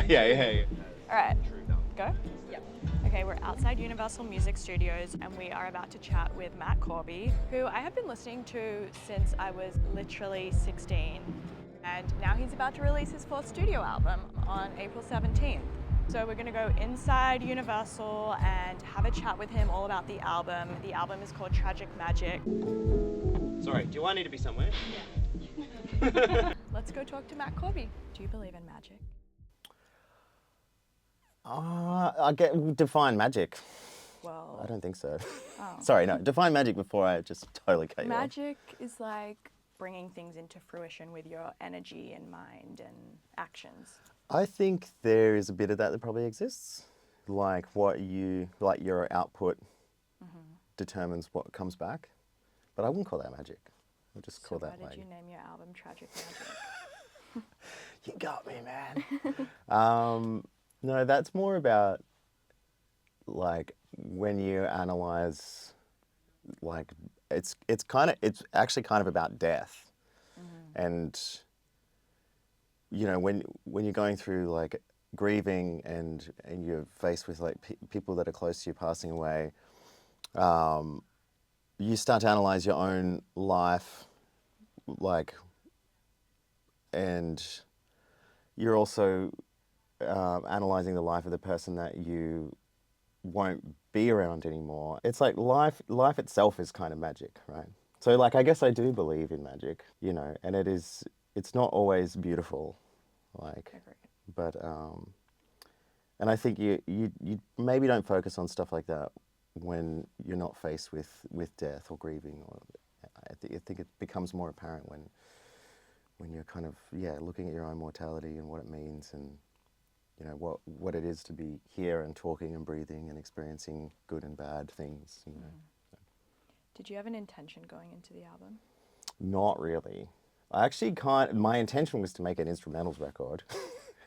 Yeah. All right, go? Yeah. Okay, we're outside Universal Music Studios and we are about to chat with Matt Corby, who I have been listening to since I was literally 16. And now he's about to release his fourth studio album on April 17th. So we're gonna go inside Universal and have a chat with him all about the album. The album is called Tragic Magic. Sorry, do I need to be somewhere? Yeah. Let's go talk to Matt Corby. Do you believe in magic? Define magic. Well, I don't think so. Oh. Sorry, no. Define magic before I just totally cut you off. Magic is like bringing things into fruition with your energy and mind and actions. I think there is a bit of that probably exists. Like your output determines what comes back. But I wouldn't call that magic. I'll just call that why did you name your album Tragic Magic? You got me, man. No, that's more about like when you analyze, like it's actually kind of about death, and you know when you're going through like grieving and you're faced with like people that are close to you passing away, you start to analyze your own life, like, and you're also analyzing the life of the person that you won't be around anymore. It's like life itself is kind of magic, right? So like I guess I do believe in magic, you know, and it's not always beautiful, like, but and I think you maybe don't focus on stuff like that when you're not faced with death or grieving, or I think it becomes more apparent when you're kind of looking at your own mortality and what it means, and you know what it is to be here and talking and breathing and experiencing good and bad things, you know. Did you have an intention going into the album? Not really. I actually my intention was to make an instrumentals record.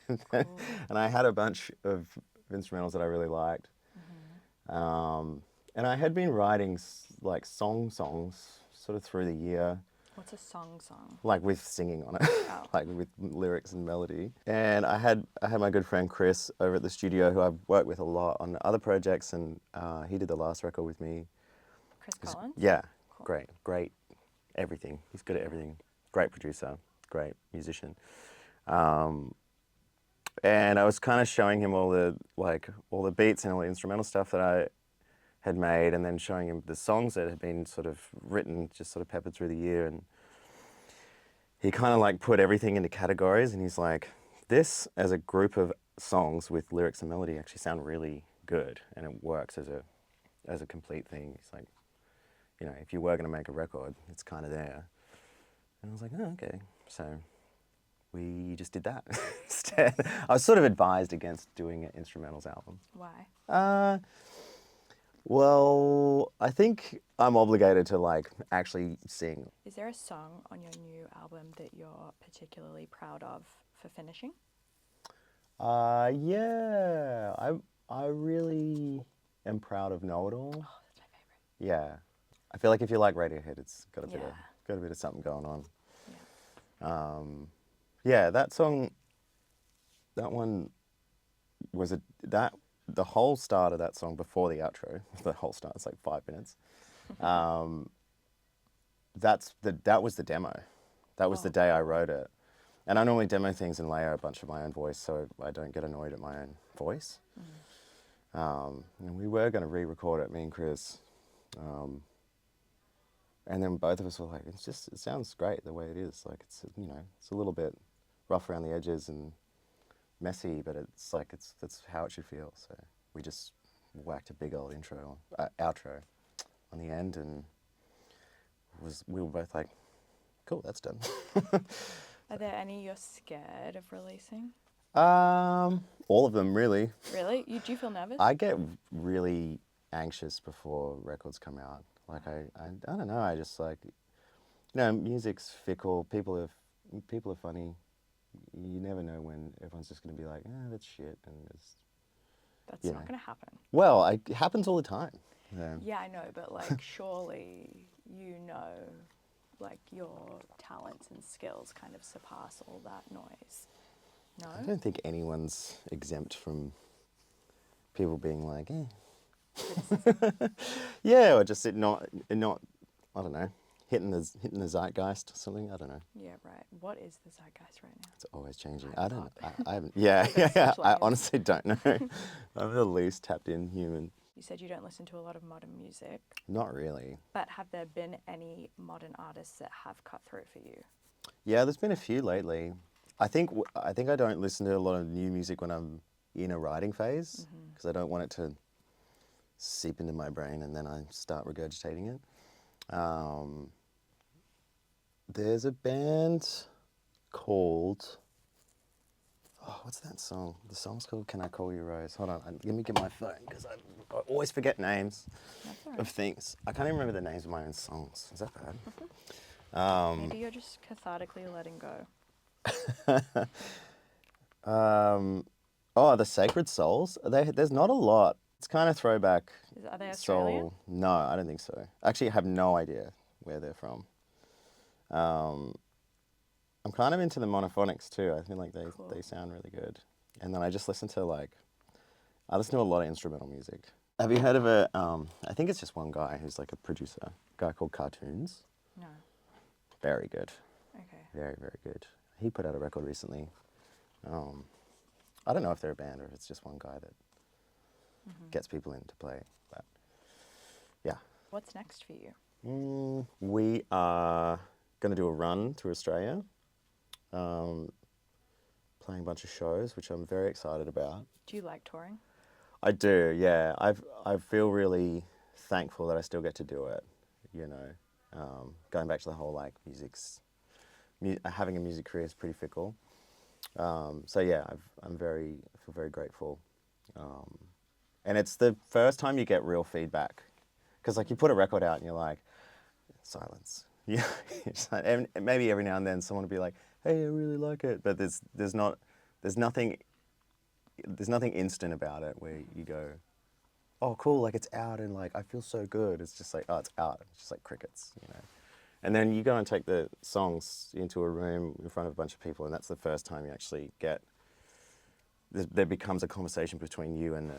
Cool. And I had a bunch of instrumentals that I really liked. And I had been writing like songs sort of through the year. What's a song? Like with singing on it, like with lyrics and melody. And I had my good friend Chris over at the studio, who I've worked with a lot on other projects, and he did the last record with me. Chris Collins? Yeah, cool. Great, everything. He's good at everything. Great producer, great musician. And I was kind of showing him all the beats and all the instrumental stuff that I had made, and then showing him the songs that had been sort of written, just sort of peppered through the year. And he kind of like put everything into categories, and he's like, this as a group of songs with lyrics and melody actually sound really good, and it works as a complete thing. He's like, you know, if you were going to make a record, it's kind of there. And I was like, oh, okay. So we just did that instead. I was sort of advised against doing an instrumentals album. Why? Well, I think I'm obligated to like actually sing. Is there a song on your new album that you're particularly proud of for finishing? Yeah. I really am proud of Know It All. Oh, that's my favorite. Yeah. I feel like if you like Radiohead, it's got a bit of something going on. Yeah. That song, that one was the whole start of that song before the outro, the whole start, it's like 5 minutes. That was the demo. That was the day I wrote it. And I normally demo things and layer a bunch of my own voice so I don't get annoyed at my own voice. And we were going to re-record it, me and Chris. And then both of us were like, it sounds great the way it is. Like it's a little bit rough around the edges and messy, but it's like that's how it should feel. So we just whacked a big old outro on the end, and we were both like, cool, that's done. Are there any you're scared of releasing? All of them, really. Really? Do you feel nervous? I get really anxious before records come out. Like I don't know. I just like, music's fickle. People are funny. You never know when everyone's just going to be like, that's shit, and that's not going to happen. Well, it happens all the time. Yeah, I know, but like, surely like your talents and skills kind of surpass all that noise. No? I don't think anyone's exempt from people being like, yeah, or just not, I don't know, hitting the zeitgeist or something. I don't know. Yeah, right. What is the zeitgeist right now? It's always changing. I I don't. forgot. I haven't. Yeah, Gotta yeah. switch I lanes. honestly don't know. I'm the least tapped in human. You said you don't listen to a lot of modern music, Not really. but have there been any modern artists that have cut through for you? Yeah, there's been a few lately. I think I don't listen to a lot of new music when I'm in a writing phase because I don't want it to seep into my brain and then I start regurgitating it. There's a band called, oh, what's that song? The song's called "Can I Call You Rose." Hold on, let me get my phone because I always forget names of things. I can't even remember the names of my own songs. Is that bad? Maybe you're just cathartically letting go. Oh, the Sacred Souls. There's not a lot. It's kind of throwback. Are they Australian? Soul. No, I don't think so. Actually, I have no idea where they're from. I'm kind of into the monophonics too. I feel like they sound really good. And then I just listen to I listen to a lot of instrumental music. Have you heard of I think it's just one guy who's like a producer, a guy called Cartoons. No. Very good. Okay. Very, very good. He put out a record recently. I don't know if they're a band or if it's just one guy that gets people in to play. But yeah. What's next for you? We are going to do a run through Australia, playing a bunch of shows, which I'm very excited about. Do you like touring? I do, yeah. I feel really thankful that I still get to do it, you know. Going back to the whole having a music career is pretty fickle. So yeah, I feel very grateful. And it's the first time you get real feedback. Because you put a record out and you're like, silence. Yeah, and maybe every now and then someone will be like, hey, I really like it. But there's nothing instant about it where you go, oh, cool, it's out and I feel so good. It's just oh, it's out. It's just like crickets, you know. And then you go and take the songs into a room in front of a bunch of people, and that's the first time you actually there becomes a conversation between you and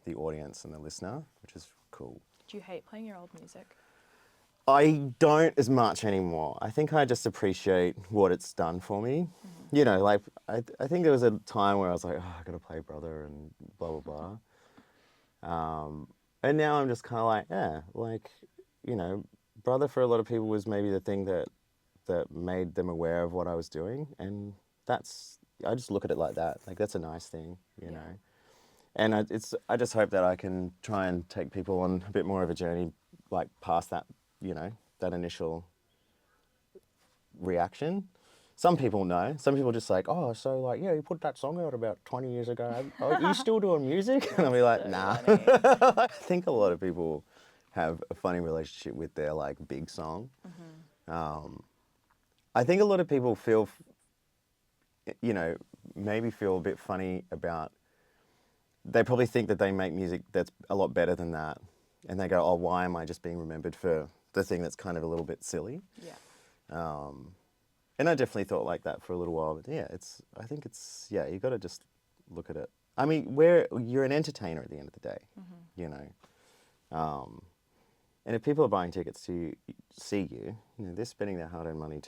the audience and the listener, which is cool. Do you hate playing your old music? I don't as much anymore. I think I just appreciate what it's done for me. You know, I think there was a time where I was like, oh, I gotta play Brother and blah, blah, blah. And now I'm just kind of Brother for a lot of people was maybe the thing that made them aware of what I was doing. And I just look at it like that. That's a nice thing, you know. And I just hope that I can try and take people on a bit more of a journey, past that, that initial reaction. Some people know. Some people just oh, so yeah, you put that song out about 20 years ago. Are you still doing music? And I'll be like, nah. I think a lot of people have a funny relationship with their big song. I think a lot of people feel, maybe feel a bit funny about, they probably think that they make music that's a lot better than that. And they go, oh, why am I just being remembered for the thing that's kind of a little bit silly? Yeah. And I definitely thought like that for a little while, but yeah, you got to just look at it. I mean, you're an entertainer at the end of the day, you know. And if people are buying tickets to see you, they're spending their hard-earned money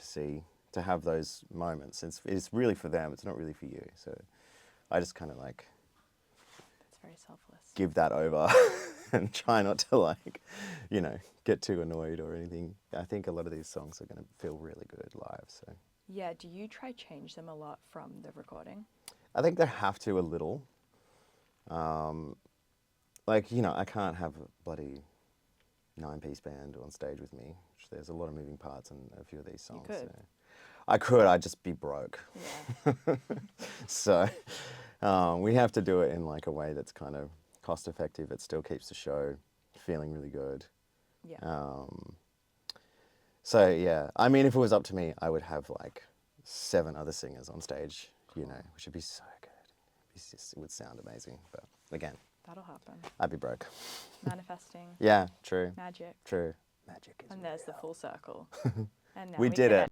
to have those moments. It's really for them. It's not really for you. So I just kind of That's very selfless. give that over and try not to get too annoyed or anything. I think a lot of these songs are going to feel really good live. So yeah, do you try change them a lot from the recording? I think they have to a little. I can't have a bloody 9-piece band on stage with me. There's a lot of moving parts in a few of these songs. You could. So I could, I'd just be broke. Yeah. So we have to do it in a way that's kind of cost effective. It still keeps the show feeling really good. Yeah. So yeah, I mean, if it was up to me, I would have 7 other singers on stage, which would be so good. It would sound amazing. But again, that'll happen. I'd be broke. Manifesting. Yeah, true. Magic. True. Magic is And there's the full circle. And now we did it.